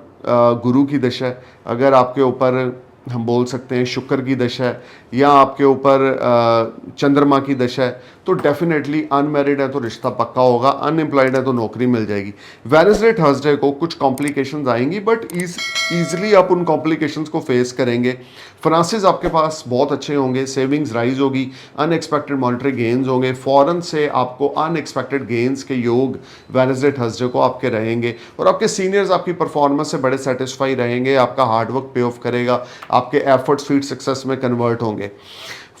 गुरु की दशा है, अगर आपके ऊपर हम बोल सकते हैं शुक्र की दशा है, या आपके ऊपर चंद्रमा की दशा है, तो डेफिनेटली अनमैरिड है तो रिश्ता पक्का होगा, अनएम्प्लॉयड है तो नौकरी मिल जाएगी। वेडनेसडे थर्सडे को कुछ कॉम्प्लिकेशंस आएंगी, बट ईजिली आप उन कॉम्प्लिकेशंस को फेस करेंगे। फाइनेंसेस आपके पास बहुत अच्छे होंगे, सेविंग्स राइज होगी, अनएक्सपेक्टेड मॉनेटरी गेन्स होंगे, फॉरेन से आपको अनएक्सपेक्टेड गेन्स के योग वेडनेसडे थर्सडे को आपके रहेंगे, और आपके सीनियर्स आपकी परफॉर्मेंस से बड़े सेटिस्फाई रहेंगे, आपका हार्डवर्क पे ऑफ करेगा, आपके एफर्ट्स फीड सक्सेस में कन्वर्ट होंगे।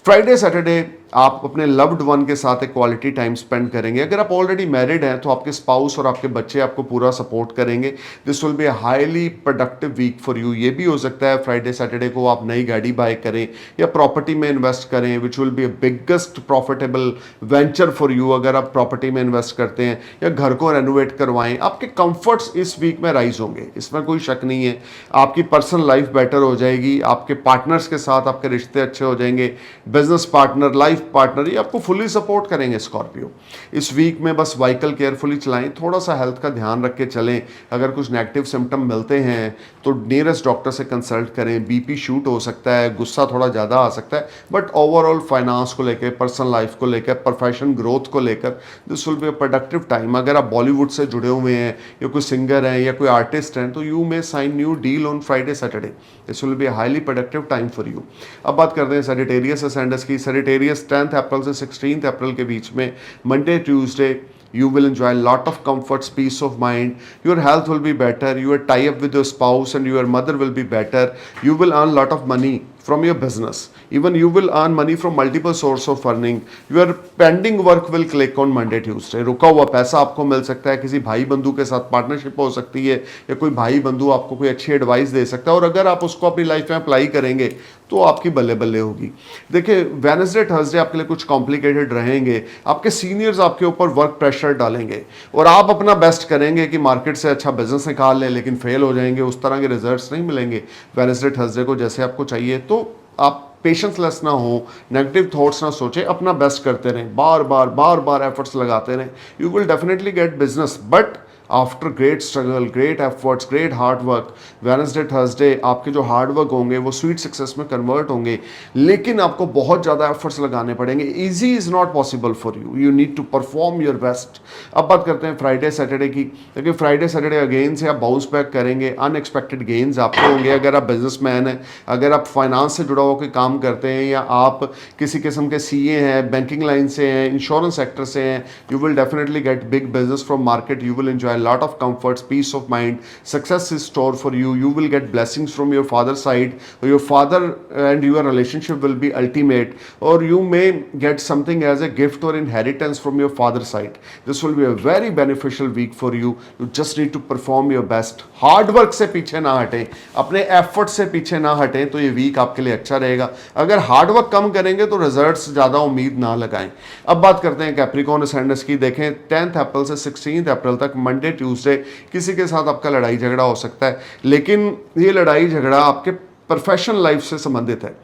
फ्राइडे सैटरडे आप अपने लव्ड वन के साथ एक क्वालिटी टाइम स्पेंड करेंगे। अगर आप ऑलरेडी मैरिड हैं तो आपके स्पाउस और आपके बच्चे आपको पूरा सपोर्ट करेंगे। This will be a highly productive week for you. ये भी हो सकता है फ्राइडे सैटरडे को आप नई गाड़ी बाय करें या प्रॉपर्टी में इन्वेस्ट करें, which will be a biggest profitable venture for you. अगर आप प्रॉपर्टी में इन्वेस्ट करते हैं या घर को रेनोवेट करवाएं, आपके कंफर्ट्स इस वीक में राइज होंगे, इसमें कोई शक नहीं है। आपकी पर्सनल लाइफ बेटर हो जाएगी, आपके पार्टनर्स के साथ आपके रिश्ते अच्छे हो जाएंगे, बिजनेस पार्टनर, लाइफ पार्टनर ये आपको फुली सपोर्ट करेंगे। स्कॉर्पियो इस वीक में बस व्हीकल केयरफुली चलाएं, थोड़ा सा हेल्थ का ध्यान रख के चलें। अगर कुछ नेगेटिव सिम्टम मिलते हैं तो नियरेस्ट डॉक्टर से कंसल्ट करें। बीपी शूट हो सकता है, गुस्सा थोड़ा ज़्यादा आ सकता है, बट ओवरऑल फाइनेंस को लेकर, पर्सनल लाइफ को लेकर, प्रोफेशन ग्रोथ को लेकर this will be a productive time. अगर आप बॉलीवुड से जुड़े हुए हैं या कोई सिंगर हैं या कोई आर्टिस्ट हैं तो you may sign new deal on Friday Saturday. This will be a highly productive time for you. अब बात करते हैं सैजिटेरियस असेंडेंस की। सैजिटेरियस 10 अप्रैल से 16 अप्रैल के बीच में Monday Tuesday you will enjoy a lot of comforts, peace of mind, your health will be better, your tie up with your spouse and your mother will be better, you will earn lot of money from your business, even you will earn money from multiple source of earning, your pending work will click on Monday Tuesday, रुका हुआ पैसा आपको मिल सकता है, किसी भाई बंधु के साथ पार्टनरशिप हो सकती है या कोई भाई बंधु आपको कोई अच्छी एडवाइस दे सकता है और अगर आप उसको अपनी लाइफ में अप्लाई करेंगे तो आपकी बल्ले बल्ले होगी। देखिए वेडनेसडे थर्सडे आपके लिए कुछ कॉम्प्लिकेटेड रहेंगे, आपके सीनियर्स आपके ऊपर वर्क प्रेशर डालेंगे और आप अपना बेस्ट करेंगे कि मार्केट से अच्छा बिजनेस निकाल लें, लेकिन फेल हो जाएंगे, उस तरह के रिजल्ट्स नहीं मिलेंगे वेडनेसडे थर्सडे को जैसे आपको चाहिए। तो आप पेशेंसलेस ना हो, नेगेटिव थॉट्स ना सोचें, अपना बेस्ट करते रहें, बार बार एफर्ट्स लगाते रहें, you will definitely gate business. But after great struggle, great efforts, great hard work, Wednesday Thursday आपके जो हार्ड वर्क होंगे वो स्वीट सक्सेस में कन्वर्ट होंगे, लेकिन आपको बहुत ज़्यादा एफर्ट्स लगाने पड़ेंगे। Easy is not possible for you, you need to perform your best. अब बात करते हैं फ्राइडे सैटरडे की। देखिए फ्राइडे सैटरडे अगेन से आप बाउंस बैक करेंगे, अनएक्सपेक्टेड गेन्स आपके होंगे। अगर आप बिजनेसमैन हैं, अगर आप फाइनेंस से जुड़ा हुआ कोई काम करते हैं या आप किसी किस्म के सीए हैं, बैंकिंग लाइन से हैं, इंश्योरेंस सेक्टर से हैं, you will definitely get big business from market, you will enjoy lot of comforts, peace of mind, success is store for you, you will get blessings from your father's side, or your father and your relationship will be ultimate, or you may get something as a gift or inheritance from your father's side. This will be a very beneficial week for you. You just need to perform your best. Hard work से पीछे ना हटें, अपने effort से पीछे ना हटें, तो ये week आपके लिए अच्छा रहेगा। अगर हार्ड वर्क कम करेंगे तो रिजल्ट्स ज़्यादा उम्मीद ना लगाएं। अब बात करते हैं कैप्रिकॉर्न असेंडेंस की। देखें 10 अप्रैल से 16 अप्रैल तक मंडे ट्यूसडे किसी के साथ आपका लड़ाई झगड़ा हो सकता है, लेकिन ये लड़ाई झगड़ा आपके प्रोफेशनल लाइफ से संबंधित है।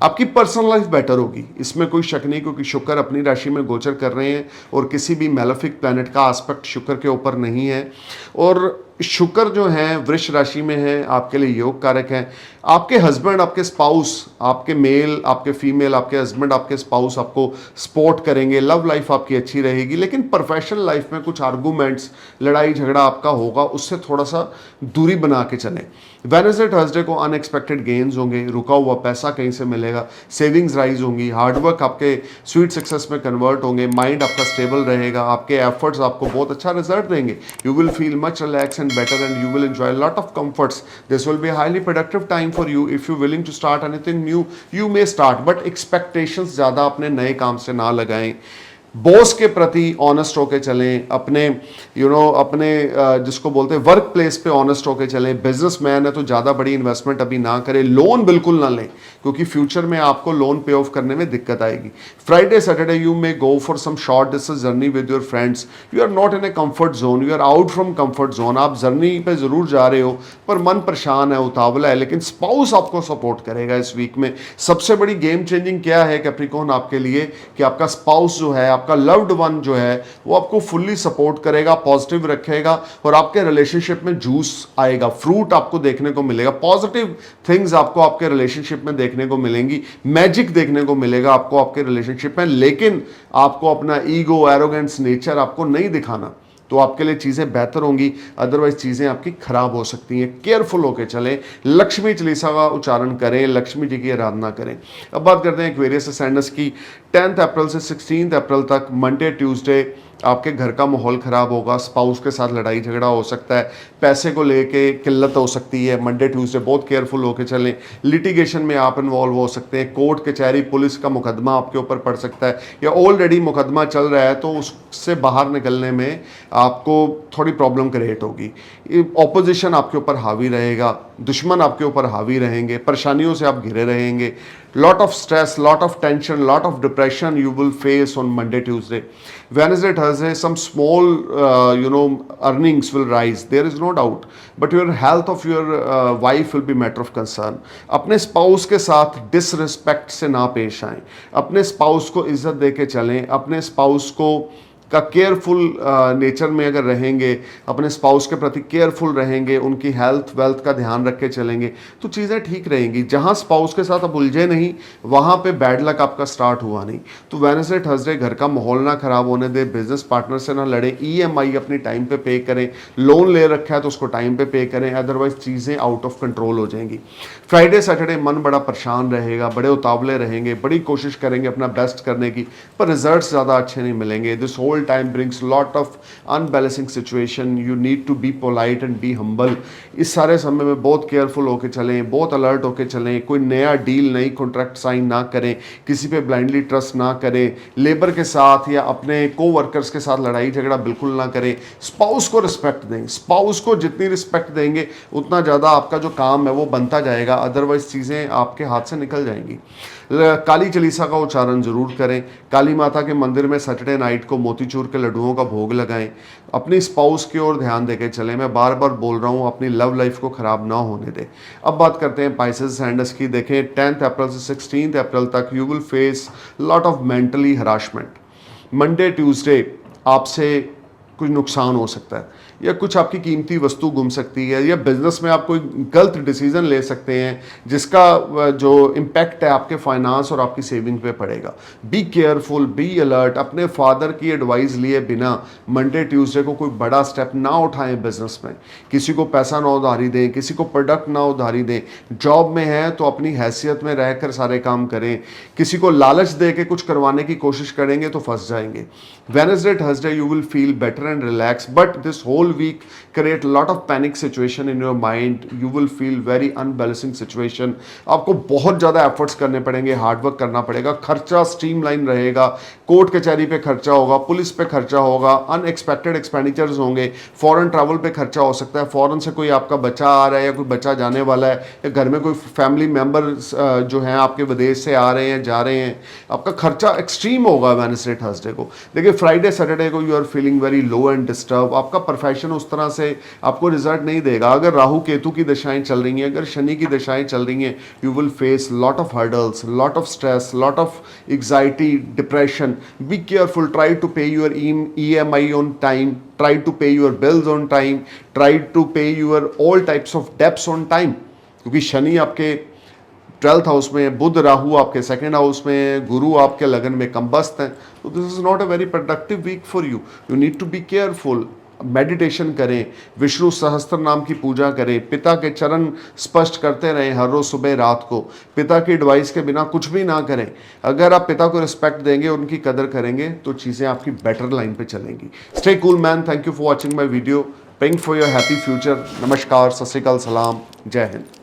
आपकी पर्सनल लाइफ बेटर होगी, इसमें कोई शक नहीं, क्योंकि शुक्र अपनी राशि में गोचर कर रहे हैं और किसी भी मेलेफिक प्लैनेट का एस्पेक्ट शुक्र के ऊपर नहीं है। और शुक्र जो है वृष राशि में है, आपके लिए योग कारक है। आपके हस्बैंड, आपके स्पाउस, आपके मेल, आपके फीमेल, आपके हस्बैंड, आपके स्पाउस आपको सपोर्ट करेंगे, लव लाइफ आपकी अच्छी रहेगी। लेकिन प्रोफेशनल लाइफ में कुछ आर्गूमेंट्स, लड़ाई झगड़ा आपका होगा, उससे थोड़ा सा दूरी बना के चलें। वेडनेसडे थर्सडे को अनएक्सपेक्टेड गेन्स होंगे, रुका हुआ पैसा कहीं से मिलेगा, सेविंग्स राइज होंगी, हार्डवर्क आपके स्वीट सक्सेस में कन्वर्ट होंगे, माइंड आपका स्टेबल रहेगा, आपके एफर्ट्स आपको बहुत अच्छा रिजल्ट देंगे। You will feel much relax and better and you will enjoy a lot of comforts. This will be a highly productive time for you. If you're willing to start anything new, you may start, but expectations ज़्यादा अपने नए काम से ना लगाएं। Boss के प्रति honest होके चलें, अपने अपने जिसको बोलते हैं वर्क प्लेस पे ऑनेस्ट होके चलें। बिजनेसमैन है तो ज़्यादा बड़ी इन्वेस्टमेंट अभी ना करें, लोन बिल्कुल ना लें, क्योंकि फ्यूचर में आपको लोन पे ऑफ करने में दिक्कत आएगी। Friday Saturday you may go for some short distance journey with your friends, you are not in a comfort zone, you are out from comfort zone. आप जर्नी पे ज़रूर जा रहे हो पर मन परेशान है, उतावला है, लेकिन स्पाउस आपको सपोर्ट करेगा इस वीक में। सबसे बड़ी गेम चेंजिंग क्या है कैप्रिकॉर्न आपके लिए, कि आपका स्पाउस जो है, आपका लव्ड वन जो है, वो आपको फुल्ली सपोर्ट करेगा, पॉजिटिव रखेगा और आपके रिलेशनशिप में जूस आएगा, फ्रूट आपको देखने को मिलेगा, पॉजिटिव थिंग्स आपको आपके रिलेशनशिप में देखने को मिलेंगी, मैजिक देखने को मिलेगा आपको आपके रिलेशनशिप में। लेकिन आपको अपना ईगो, एरोगेंस नेचर आपको नहीं दिखाना, तो आपके लिए चीज़ें बेहतर होंगी, अदरवाइज चीज़ें आपकी खराब हो सकती हैं। केयरफुल होकर चलें, लक्ष्मी चालीसा का उच्चारण करें, लक्ष्मी जी की आराधना करें। अब बात करते हैं एक्वेरियस असेंडेंस की। 10 अप्रैल से 16 अप्रैल तक मंडे ट्यूसडे आपके घर का माहौल ख़राब होगा, स्पाउस के साथ लड़ाई झगड़ा हो सकता है, पैसे को लेके किल्लत हो सकती है। मंडे ट्यूसडे बहुत केयरफुल होकर चलें। लिटिगेशन में आप इन्वॉल्व हो सकते हैं, कोर्ट कचहरी पुलिस का मुकदमा आपके ऊपर पड़ सकता है, या ऑलरेडी मुकदमा चल रहा है तो उससे बाहर निकलने में आपको थोड़ी प्रॉब्लम क्रिएट होगी। ऑपोजिशन आपके ऊपर हावी रहेगा, दुश्मन आपके ऊपर हावी रहेंगे, परेशानियों से आप घिरे रहेंगे। Lot of stress, lot of tension, lot of depression you will face on Monday, Tuesday. Wednesday, Thursday, some small earnings will rise, there is no doubt, but your health of your wife will be matter of concern. अपने spouse के साथ disrespect से ना पेश आएं, अपने spouse को इज्जत दे के चलें, अपने स्पाउस को का केयरफुल नेचर में अगर रहेंगे, अपने स्पाउस के प्रति केयरफुल रहेंगे, उनकी हेल्थ वेल्थ का ध्यान रख के चलेंगे, तो चीज़ें ठीक रहेंगी। जहाँ स्पाउस के साथ अब उलझे नहीं, वहाँ पे बैड लक आपका स्टार्ट हुआ नहीं। तो वेडनेसडे थर्सडे घर का माहौल ना ख़राब होने दे, बिजनेस पार्टनर से ना लड़ें, EMI अपनी टाइम पे करें, लोन ले रखा है तो उसको टाइम पे करें, अदरवाइज चीज़ें आउट ऑफ कंट्रोल हो जाएंगी। फ्राइडे सैटरडे मन बड़ा परेशान रहेगा, बड़े उतावले रहेंगे, बड़ी कोशिश करेंगे अपना बेस्ट करने की, पर रिजल्ट ज़्यादा अच्छे नहीं मिलेंगे। This whole trouble time brings lot of unbalancing situation, you need to be polite and be humble. इस सारे समय में बहुत केयरफुल होकर चलें, बहुत अलर्ट होकर चलें, कोई नया डील नई कॉन्ट्रैक्ट साइन ना करें, किसी पे ब्लाइंडली ट्रस्ट ना करें, लेबर के साथ या अपने को वर्कर्स के साथ लड़ाई झगड़ा बिल्कुल ना करें, स्पाउस को रिस्पेक्ट दें। स्पाउस को जितनी रिस्पेक्ट देंगे उतना ज़्यादा आपका जो काम है वो बनता जाएगा, अदरवाइज चीज़ें आपके हाथ से निकल जाएंगी। काली चालीसा का उच्चारण जरूर करें, काली माता के मंदिर में सैटरडे नाइट को मोतीचूर के लड्डुओं का भोग लगाएं, अपनी स्पाउस की ओर ध्यान देके चलें। मैं बार बार बोल रहा हूँ, अपनी लव लाइफ को खराब ना होने दें। अब बात करते हैं पाइसेस एंडस की। देखें 10 अप्रैल से 16 अप्रैल तक you will face lot of mentally harassment. Monday Tuesday आपसे कुछ नुकसान हो सकता है, या कुछ आपकी कीमती वस्तु गुम सकती है, या बिजनेस में आप कोई गलत डिसीजन ले सकते हैं जिसका जो इम्पैक्ट है आपके फाइनेंस और आपकी सेविंग पे पड़ेगा। B careful, be alert. अपने फादर की एडवाइस लिए बिना मंडे ट्यूसडे को कोई बड़ा स्टेप ना उठाएं बिजनेस में। किसी को पैसा ना उधारी दें, किसी को प्रोडक्ट ना उधारी दें। जॉब में है तो अपनी हैसियत में रहकर सारे काम करें। किसी को लालच दे के कुछ करवाने की कोशिश करेंगे तो फंस जाएंगे। Wednesday Thursday you will feel better and relax, but this whole week create lot of panic situation in your mind. You will feel very unbalancing situation. आपको बहुत ज़्यादा एफर्ट्स करने पड़ेंगे, हार्डवर्क करना पड़ेगा। खर्चा स्ट्रीमलाइन रहेगा, कोर्ट कचहरी पे खर्चा होगा, पुलिस पे खर्चा होगा, अनएक्सपेक्टेड एक्सपेंडिचर्स होंगे, फॉरेन ट्रैवल पे खर्चा हो सकता है। फॉरेन से कोई आपका बच्चा आ रहा है या कोई बच्चा जाने वाला है, या घर में कोई फैमिली मेम्बर जो हैं आपके विदेश से आ रहे हैं जा रहे हैं, आपका खर्चा एक्सट्रीम होगा वेडनेसडे थर्सडे को। देखिए फ्राइडे सैटरडे को you are feeling very low and disturb. आपका प्रोफेशन उस तरह से आपको रिजल्ट नहीं देगा। अगर राहु केतु की दशाएं चल रही हैं, अगर शनि की दशाएं चल रही हैं, you will face lot of hurdles, lot of stress, lot of anxiety, depression. Be careful, try to pay your EMI on time, try to pay your bills on time, try to pay your all types of debts on time. क्योंकि शनि आपके 12th house में, बुध राहु आपके 2nd house में, गुरु आपके लगन में कंबस्त हैं, तो this is not a very productive week for you. You need to be careful. Meditation करें, विष्णु सहस्त्र नाम की पूजा करें, पिता के चरण स्पष्ट करते रहें हर रोज सुबह रात को। पिता की एडवाइस के बिना कुछ भी ना करें। अगर आप पिता को रिस्पेक्ट देंगे, उनकी कदर करेंगे, तो चीज़ें आपकी बेटर लाइन पे चलेंगी। Stay cool man, thank you for watching my video, praying for your happy future. नमस्कार, सत श्री अकाल, सलाम, जय हिंद।